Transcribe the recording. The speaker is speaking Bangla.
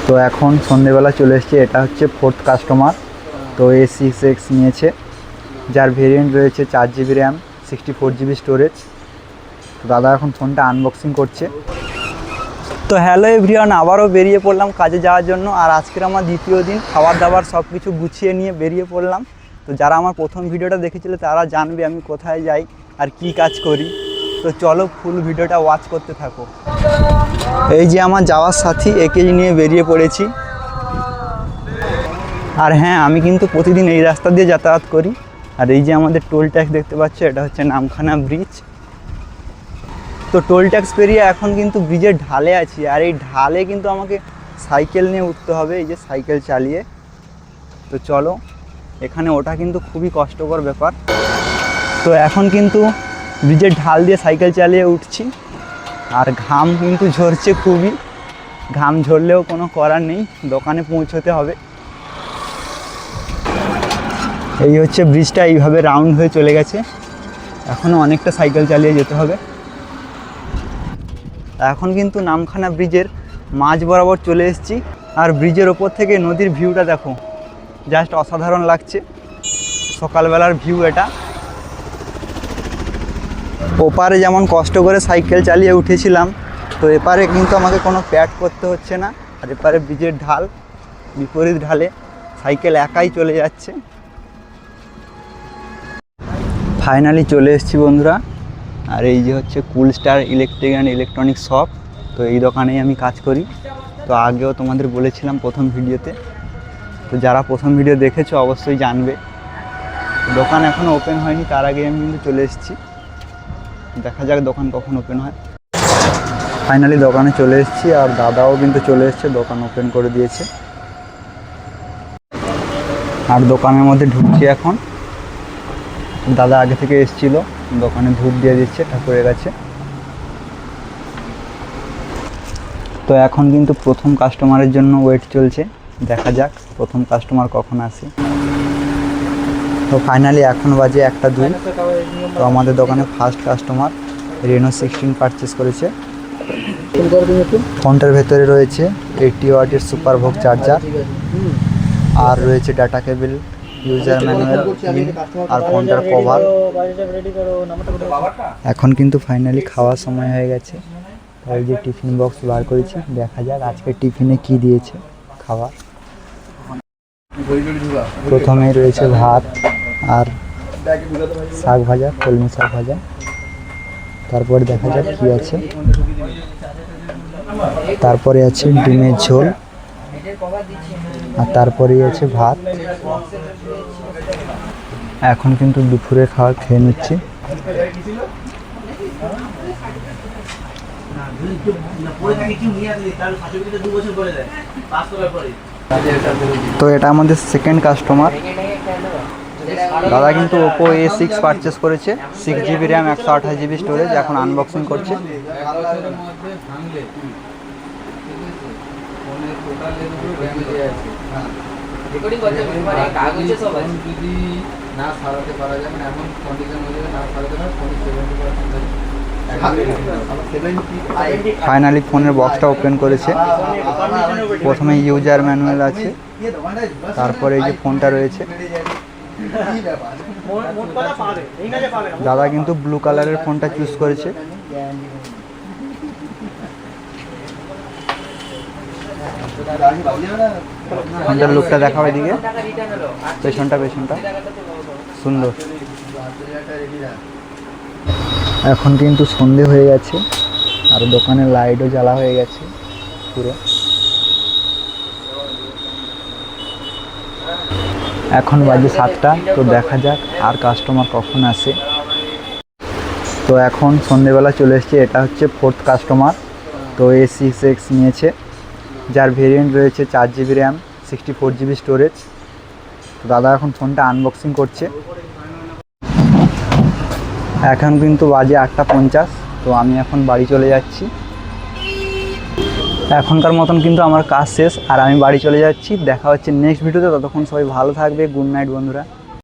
তো এখন সন্ধেবেলা চলে এসেছে, এটা হচ্ছে 4th কাস্টমার। তো A6X নিয়েছে, যার ভেরিয়েন্ট রয়েছে 4GB র্যাম, 64GB স্টোরেজ। তো দাদা এখন ফোনটা আনবক্সিং করছে। তো হ্যালো এভরিওয়ান, আবারও বেরিয়ে পড়লাম কাজে যাওয়ার জন্য। আর আজকের আমার দ্বিতীয় দিন, খাবার দাবার সব কিছু গুছিয়ে নিয়ে বেরিয়ে পড়লাম। তো যারা আমার প্রথম ভিডিওটা দেখেছিল তারা জানবে আমি কোথায় যাই আর কি কাজ করি। তো চলো ফুল ভিডিওটা ওয়াচ করতে থাকো। এই যে আমার যাওয়ার সাথী, একে নিয়ে বেরিয়ে পড়েছি। আর হ্যাঁ, আমি কিন্তু প্রতিদিন এই রাস্তা দিয়ে যাতায়াত করি। আর এই যে আমাদের টোল ট্যাক্স দেখতে পাচ্ছ, এটা হচ্ছে নামখানা ব্রিজ। তো টোল ট্যাক্স পেরিয়ে এখন কিন্তু ব্রিজের ঢালে আছি। আর এই ঢালে কিন্তু আমাকে সাইকেল নিয়ে উঠতে হবে, এই যে সাইকেল চালিয়ে। তো চলো, এখানে ওঠা কিন্তু খুবই কষ্টকর ব্যাপার। তো এখন কিন্তু ব্রিজের ঢাল দিয়ে সাইকেল চালিয়ে উঠছি। আর ঘাম কিন্তু ঝরছে খুবই, ঘাম ঝরলেও কোনো করার নেই, দোকানে পৌঁছতে হবে। এই হচ্ছে ব্রিজটা, এইভাবে রাউন্ড হয়ে চলে গেছে। এখনও অনেকটা সাইকেল চালিয়ে যেতে হবে। এখন কিন্তু নামখানা ব্রিজের মাঝ বরাবর চলে এসেছি। আর ব্রিজের ওপর থেকে নদীর ভিউটা দেখো, জাস্ট অসাধারণ লাগছে। সকালবেলার ভিউ এটা। ওপারে যেমন কষ্ট করে সাইকেল চালিয়ে উঠেছিলাম, তো এপারে কিন্তু আমাকে কোনো প্যাড করতে হচ্ছে না। আর এপারে ব্রিজের ঢাল, বিপরীত ঢালে সাইকেল একাই চলে যাচ্ছে। ফাইনালি চলে এসেছি বন্ধুরা। আর এই যে হচ্ছে cool star electric and electronic shop. তো এই দোকানেই আমি কাজ করি। তো আগেও তোমাদের বলেছিলাম প্রথম ভিডিওতে। তো যারা প্রথম ভিডিও দেখেছো অবশ্যই জানবে। দোকান এখনও ওপেন হয়নি, তার আগে আমি কিন্তু চলে এসেছি। দেখা যাক দোকান কখন ওপেন হয়। ফাইনালি দোকানে চলে এসেছি, আর দাদাও কিন্তু চলে এসেছে, দোকান ওপেন করে দিয়েছে। আর দোকানের মধ্যে ঢুকছি এখন। দাদা আগে থেকে এসেছিল, দোকানে ধূপ দিয়ে দিচ্ছে ঠাকুরের কাছে। তো এখন কিন্তু প্রথম কাস্টমারের জন্য ওয়েট চলছে, দেখা যাক প্রথম কাস্টমার কখন আসে। তো ফাইনালি এখন বাজে 1:02। তো আমাদের দোকানে ফার্স্ট কাস্টমার রেনো 16 পারচেস করেছে। ফোনটার ভেতরে রয়েছে 80 ওয়াটের সুপারভোগ চার্জার, আর রয়েছে ডাটা কেবল, ইউজার ম্যানুয়াল আর ফোনটার কভার। এখন কিন্তু ফাইনালি খাওয়ার সময় হয়ে গেছে। এই যে টিফিন বক্স বার করেছি, দেখা যাক আজকে টিফিনে কি দিয়েছে খাবার। প্রথমেই রয়েছে ভাত আর শাক ভাজা, কলমি শাক ভাজা। তারপরে দেখা যাক কি আছে। তারপরে আছে ডিমের ঝোল, আর তারপরেই আছে ভাত। এখন কিন্তু দুপুরে খাওয়া খেয়ে নিচ্ছি। তো এটা আমাদের সেকেন্ড কাস্টমার। দাদা কিন্তু ওপো A6 পারচেস করেছে, 6GB র্যাম, 128GB স্টোরেজ। এখন আনবক্সিং করছে। ফাইনালি ফোনের বক্সটা ওপেন করেছে। প্রথমে ইউজার ম্যানুয়াল আছে, তারপরে এই যে ফোনটা রয়েছে। দাদা কিন্তু ব্লু কালারের ফোনটা চুজ করেছে। ফোনটার লুকটা দেখাও এদিকে, পেছনটা সুন্দর। এখন কিন্তু সন্ধে হয়ে গেছে, আর দোকানের লাইটও জ্বালা হয়ে গেছে পুরো। এখন বাজে 7টা। তো দেখা যাক আর কাস্টমার কখন আসে। তো এখন সন্ধেবেলা চলে এসেছে, এটা হচ্ছে 4th কাস্টমার। তো A6X নিয়েছে, যার ভেরিয়েন্ট রয়েছে 4GB র্যাম, 64GB স্টোরেজ। তো দাদা এখন ফোনটা আনবক্সিং করছে। এখন কিন্তু বাজে 8:50। তো আমি এখন বাড়ি চলে যাচ্ছি। এখনকার মতন কিন্তু আমার কাজ শেষ, আর আমি বাড়ি চলে যাচ্ছি। দেখা হচ্ছে নেক্সট ভিডিওতে। ততক্ষণ সবাই ভালো থাকবে। গুড নাইট বন্ধুরা।